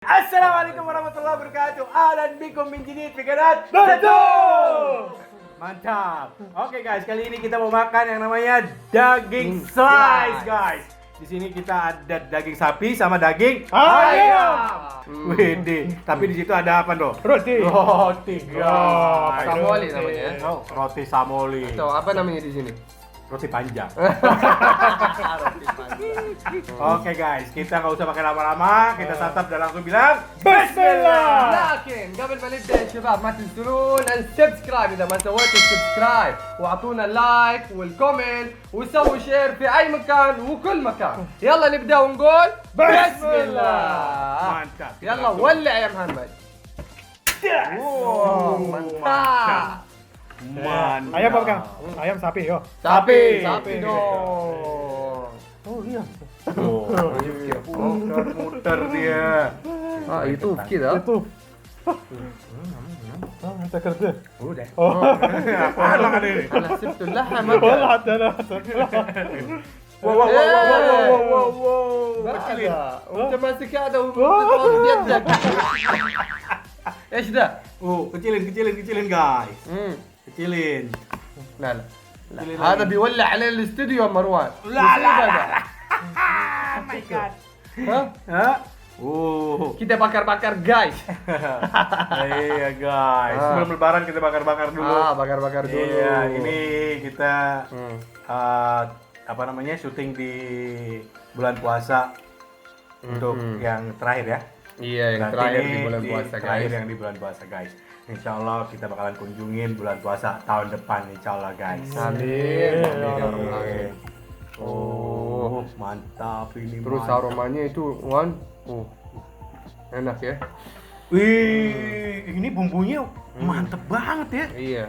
Assalamualaikum warahmatullahi wabarakatuh. Ahlan bikum min jadid fi qanat Benr2. Mantap. Oke guys, kali ini kita mau makan yang namanya daging slice guys. Di sini kita ada daging sapi sama daging ayam. Wede. Tapi di situ ada apa dong? Roti. Roti guys. Samoli namanya. Oh, roti samoli. Atau apa namanya di sini? Roti panjang. Oke guys, kita nggak usah pakai lama-lama, kita santap dan langsung bilang Bismillah. لكن قبل ما نبدا يا شباب ما تنسون السبسكرايب اذا ما سويتوا السبسكرايب واعطونا اللايك والكومنت وسووا شير في اي مكان وكل مكان. يلا نبدا ونقول بسم الله. Mantap. يلا ولع يا محمد. Mantap. Mantap. Ayam apa kang? Ayam sapi yo. Sapi. sapi dong. Oh iya. Oh, muter dia. Ah itu كذا. Itu. Kita kerja. Udah. Oh. Apaan lah ini? انا سبت اللحم. والله حتى انا. Wow. هذا وانت ماسك هذا وبتضغط بيدك. ايش ذا؟ Kecilin guys. Kecilin. لا هذا بيولع علينا الاستوديو يا مروان. لا. Oh my god. ها؟ Oh. kita bakar-bakar guys. Iya guys. Sebelum lebaran kita bakar-bakar dulu. bakar-bakar dulu. Iya, ini kita apa namanya syuting di bulan puasa untuk yang terakhir ya. Iya, yang Berarti terakhir ini di bulan puasa terakhir guys. yang di bulan puasa guys. Insya Allah kita bakalan kunjungin bulan puasa tahun depan insya Allah guys. Amin. Amin. Oh, mantap ini. Terus mantap. aromanya itu Wan, enak ya. Wih, ini bumbunya mantep banget ya. Iya.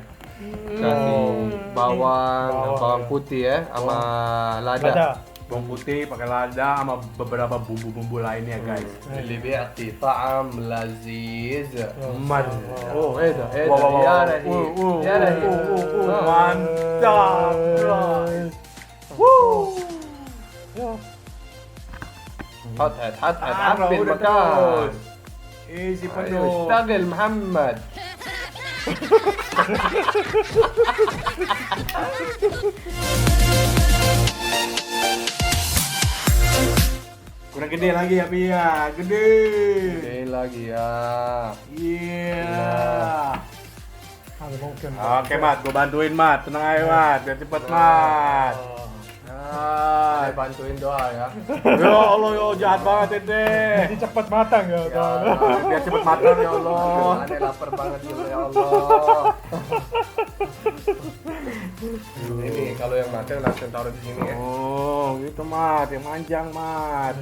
Kasih bawang putih ya, sama lada. Bawang putih, pakai lada, sama beberapa bumbu-bumbu lainnya guys. اللي بيعطي طعم لذيذ. Oh, ايه wow, ده يا رهيب يا رهيب. mantap guys. حط عبي المكان. Isi أيوة، penuh. اشتغل محمد. Kurang gede lagi ya Pia, gede. Gede lagi ya. Iya. Mungkin. Oke Mat, gua bantuin Mat, tenang aja Mat, biar cepet Mat. Saya bantuin doa ya. Ya Allah, yo jahat banget ente. Jadi cepat matang ya. Biar cepet matang ya Allah. Aneh lapar banget juga ya Allah. Ini kalau yang matang langsung taruh di sini ya. Oh, gitu Mat, yang manjang Mat.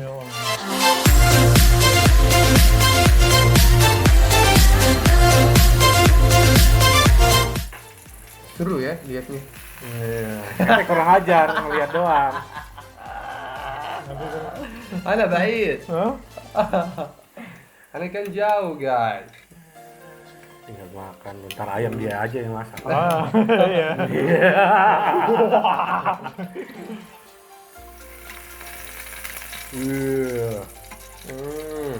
Seru ya lihatnya. Iya. Kurang ajar ngeliat doang. Ana بعيد. Hah? Ana kan jauh guys. Tinggal makan, ntar ayam dia aja yang masak. Iya. Iya.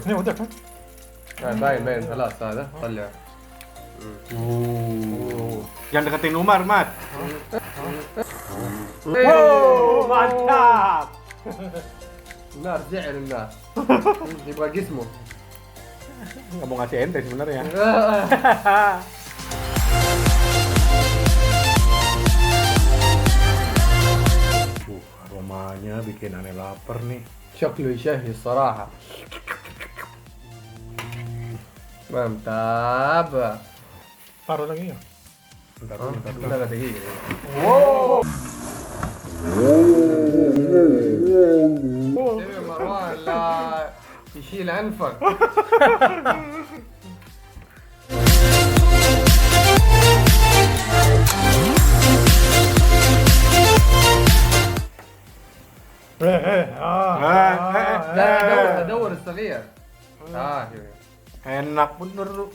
Ini udah kan? باين خلاص هذا طلع. Jangan deketin Umar, Mat. Wow, mantap. النار زعل الناس. يبغى جسمه. Nggak mau ngasih ente sebenarnya. Aromanya bikin aneh lapar nih. شكله يشهي الصراحة. ممتاز. Taruh lagi ya. Bentar dulu. لا دقيقة. يا مروان لا يشيل أنفك. لا دور الصغير. Enak bener lu.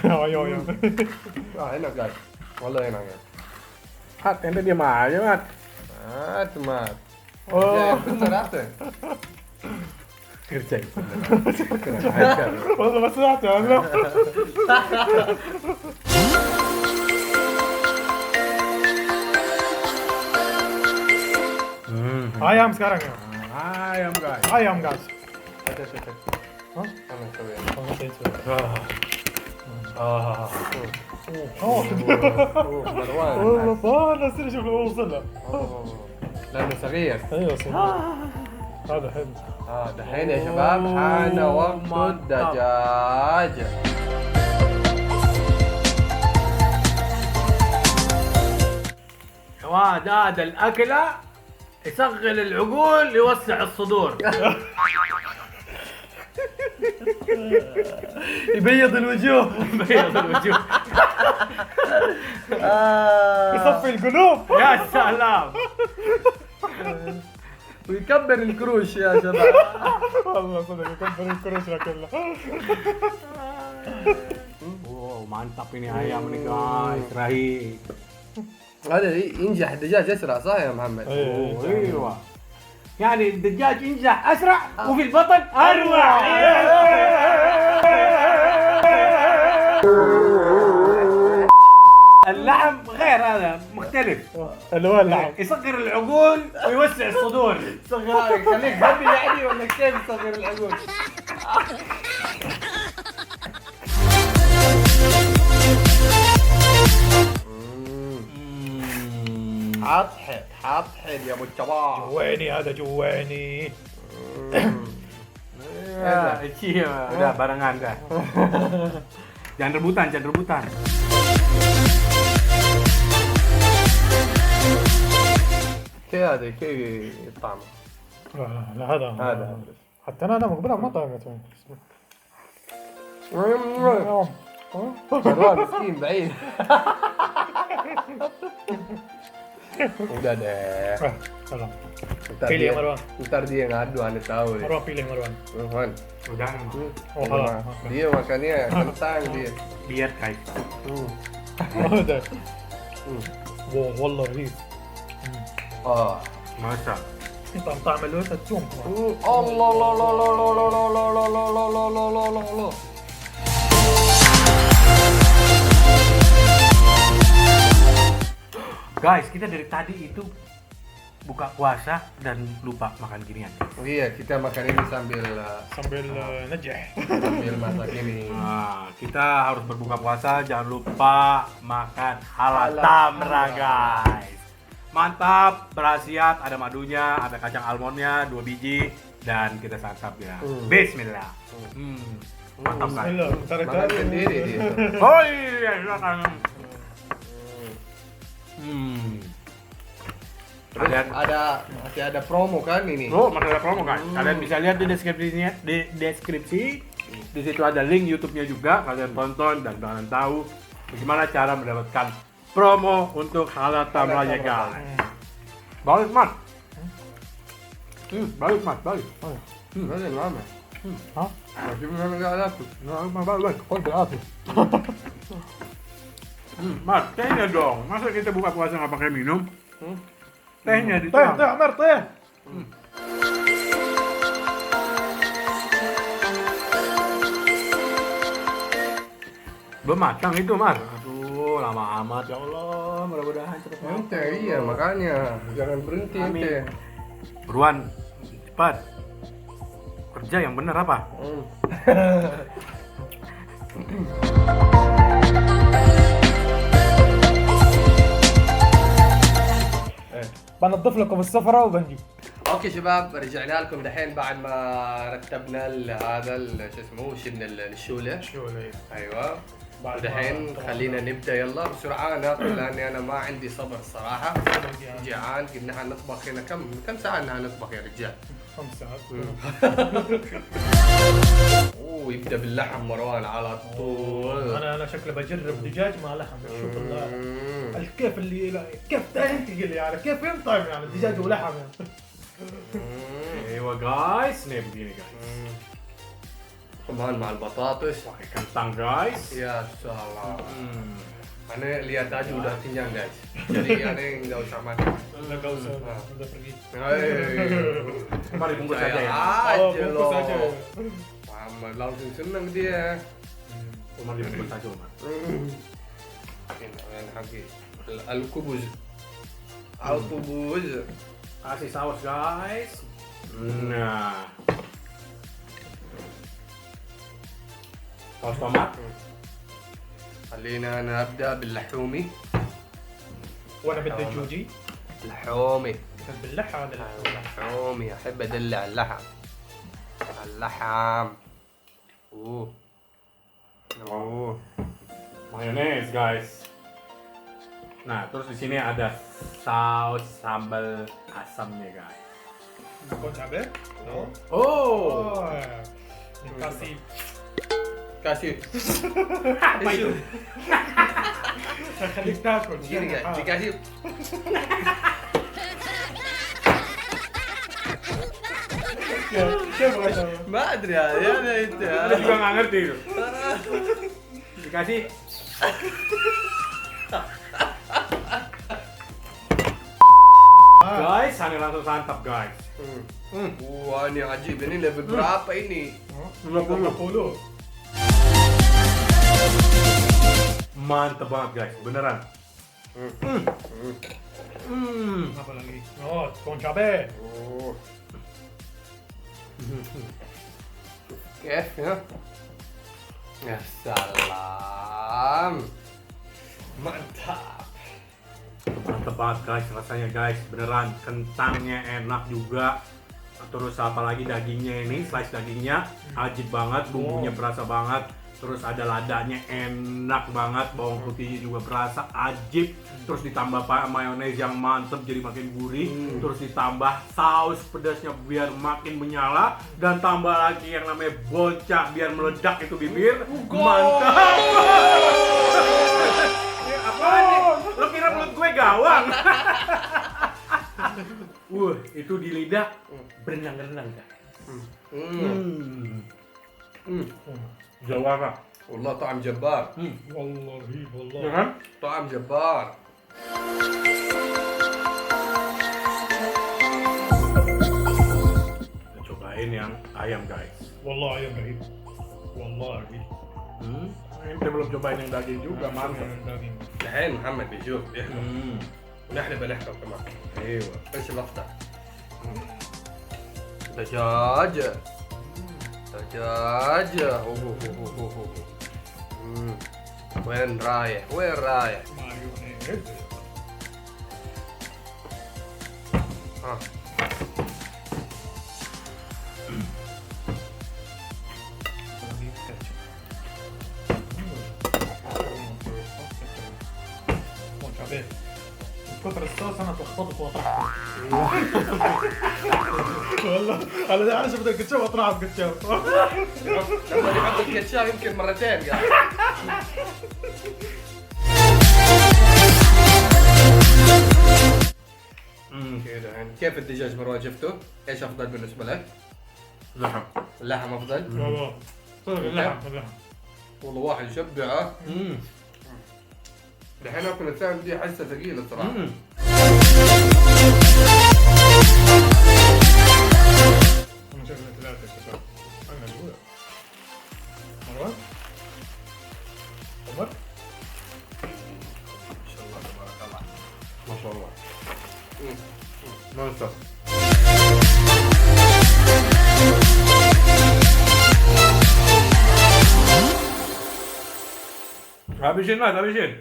Ayo. enak guys. Wallah enak ya. Mat, ente diam aja, Mat. Mat. Oh, bener apa? Kerja itu. والله ما سمعت عنه. Ayam sekarang ya. Ayam guys. Ayam guys. Hah? Sama coba ya. Oh, nggak tahu. Oh, Marwan. والله فانا استنى شوف لو وصلها. لأنه صغير. ايوه صح. هذا حلو. دحين يا شباب حان وقت الدجاج. يا واد هذا الأكلة يشغل العقول يوسع الصدور. يبيض الوجوه. بيض الوجوه. يصفي القلوب. يا سلام. ويكبر الكروش يا شباب. والله صدق يكبر الكروشنا كلها. Wow, mantap ini ayam nih guys, rahim. هذا ينجح الدجاج اسرع صح يا محمد؟ ايوه. يعني الدجاج ينجح اسرع وفي البطن اروع. اللحم غير هذا مختلف. اللي هو اللحم. يصغر العقول ويوسع الصدور. صغير خليك غبي يعني ولا كيف يصغر العقول؟ حاط حد يا ابو الشباب. جواني هذا جواني. Iya, udah barengan dah. Jangan rebutan, jangan rebutan. كيف هذا كيف الطعم؟ لا هذا هذا. حتى انا مقبلك ما طعمت. مروان مسكين بعيد. Udah deh. سلام. Ntar Pilih dia- ya, Marwan. Ntar dia ngadu aneh tahu deh. مروان pilih Marwan. Marwan. Udah, Oh خلاص. Dia makannya kentang dia. biar guys. هذا. والله رهيب. Masa. طعم الوسط الثوم. Allah Allah Allah Allah Allah Allah Allah Allah Allah Allah Allah Allah. Guys, kita dari tadi itu buka puasa dan lupa makan ginian. Iya, kita makan ini sambil sambil نجح. sambil masak ini. Nah, kita harus berbuka puasa, jangan lupa makan halal tamra guys. Mantap, berhasiat, ada madunya, ada kacang almondnya 2 biji dan kita santap ya. Bismillah. Mantap guys. Bismillah. Makan sendiri dia. Oh iya, silakan. Masih ada promo kan ini. Oh, masih ada promo kan? Kalian bisa lihat di deskripsinya, di deskripsi. Di situ ada link YouTube-nya juga. Kalian tonton dan kalian tahu bagaimana cara mendapatkan promo untuk halal tamranya guys. Balik Mat. Balik Mat, balik. Balik lama. Hah? Masih belum ada aku. Balik. Oh, berarti. Mat, tehnya dong. Masa kita buka puasa nggak pakai minum? Tehnya di طيب طيب عمر طيب. Belum matang itu, Mar. Aduh, lama amat. Ya Allah, mudah-mudahan cepet Ente, iya makanya jangan berhenti Amin. ente. Buruan, cepat. Kerja yang bener apa? بنضيف لكم السفرة وبنجي. اوكي شباب رجعنا لكم دحين بعد ما رتبنا هذا شو اسمه الشوله. ايوه. دحين خلينا نبدا يلا بسرعه ناكل لاني انا ما عندي صبر الصراحه. جيعان قلنا حنطبخ هنا كم ساعه انها نطبخ يا رجال؟ 5 ساعات. اوه يبدا باللحم مروان على طول. انا شكلي بجرب دجاج مع لحم شوف الكيف اللي كيف تنتقل يعني كيف ينطعم يعني دجاج ولحم يعني. Ewa guys, nih begini guys. كمان مع البطاطس. Pakai kentang guys. يا سلام. Aneh lihat aja udah kenyang guys. Jadi aneh nggak usah makan. Enggak usah, udah pergi. Mari bungkus aja ya. Oh, Aja bungkus loh. aja. Muhammad langsung seneng dia. Umar dibungkus aja Umar. Ini lagi al-kubuz. Al-kubuz. Kasih saus guys. Nah. Saus tomat. خلينا نبدأ باللحومي. وانا بدي جوجي. اللحومي. بحب اللحم هذا اللحومي أحب أدلع اللحم. اللحم. أوه. أوه. Mayones guys. Nah, terus di sini ada saus sambal asamnya guys. كنت عبالك؟ Oh. كاسي Kasih. Apa itu? خليك تاكل Gini guys, dikasih. كيف غدا؟ ما أدري هذا أنت. Ada juga nggak ngerti itu. Dikasih. Guys, ini langsung santap guys. Wah ini ajib, ini level berapa ini? 50. Mantap banget guys, beneran. apa lagi? Oh, con cabe. Oh. Kef ya. Ya salam. Mantap. Mantap banget guys, rasanya guys, beneran. Kentangnya enak juga. Terus apalagi dagingnya ini, slice dagingnya ajib banget, bumbunya berasa banget. Terus ada ladanya enak banget, bawang putihnya juga berasa ajib. Terus ditambah mayones yang mantep jadi makin gurih. Terus ditambah saus pedasnya biar makin menyala. Dan tambah lagi yang namanya boncak biar meledak itu bibir. Mantap! Ini apaan nih? Lo kira mulut gue gawang? Itu di lidah berenang-renang kan? Jawara. والله طعم جبار. والله والله. Ya kan? طعم جبار. Kita cobain yang ayam guys. والله يا رهيب. والله. Ini kita belum cobain yang daging juga, mantap. الحين محمد بيشوف يحلم. ونحن بنحلم كمان. ايوه ايش الافضل؟ دجاج. دجاج. وين رايح؟ وين رايح؟ مايونيز. ها. كثر الصوص انا تخبطك واطرحك. والله انا ده عايز ابدا الكاتشب واطرحه بكاتشب. لما يحط الكاتشاب يمكن مرتين قاعد. كذا يعني كيف الدجاج مروان شفته؟ ايش افضل بالنسبه لك؟ لحم. اللحم افضل؟ والله صدق اللحم اللحم. والله واحد يشبع ها؟ الحين اكل الثاني دي حسه ثقيله الصراحه. انا شكلي ثلاثة يا شباب. انا الاولى. مروان؟ عمر؟ ما شاء الله تبارك الله. ما شاء الله. Mantap. Habisin mas, habisin.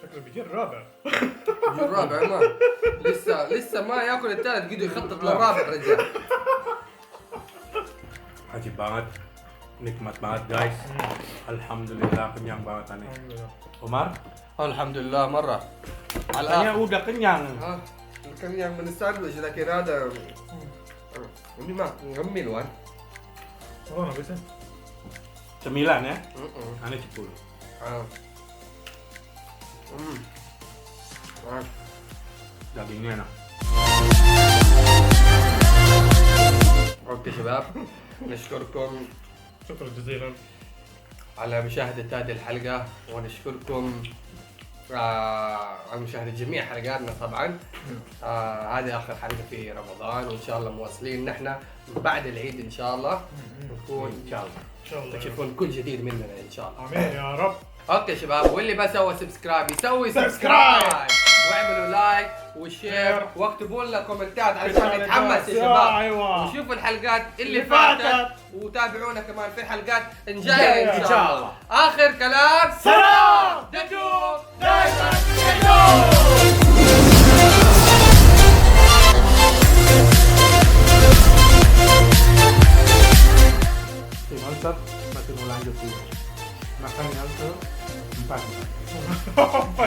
شكله بيجي الرابع. يجي الرابع ما لسه ما ياكل الثالث قدر يخطط للرابع الرجال. Ajib banget. Nikmat banget guys. Alhamdulillah kenyang banget aneh. Umar? الحمد لله مره. على Katanya udah kenyang. كان يعني من الساندويتش لكن هذا ini mah ngemil wan. Oh, nggak bisa. 9 ya? Aneh 10. Dagingnya enak. اوكي شباب نشكركم شكرا جزيلا. على مشاهدة هذه الحلقة، ونشكركم على مشاهدة جميع حلقاتنا طبعا. هذه آخر حلقة في رمضان، وإن شاء الله مواصلين نحن بعد العيد إن شاء الله نكون ان شاء الله ان شاء الله تشوفون كل جديد مننا إن شاء الله. امين يا رب. اوكي شباب، واللي ما سوى سبسكرايب يسوي سبسكرايب. سبسكرايب، واعملوا لايك وشير واكتبوا لنا كومنتات علشان نتحمس يا شباب، ايوه وشوفوا الحلقات اللي اللي فاتت، فاتت. وتابعونا كمان في الحلقات الجايه إن ان شاء شاء الله. الله. اخر كلام، سلام. ددو دايما si monster masih mau lanjut sih makannya tuh 4. Apa?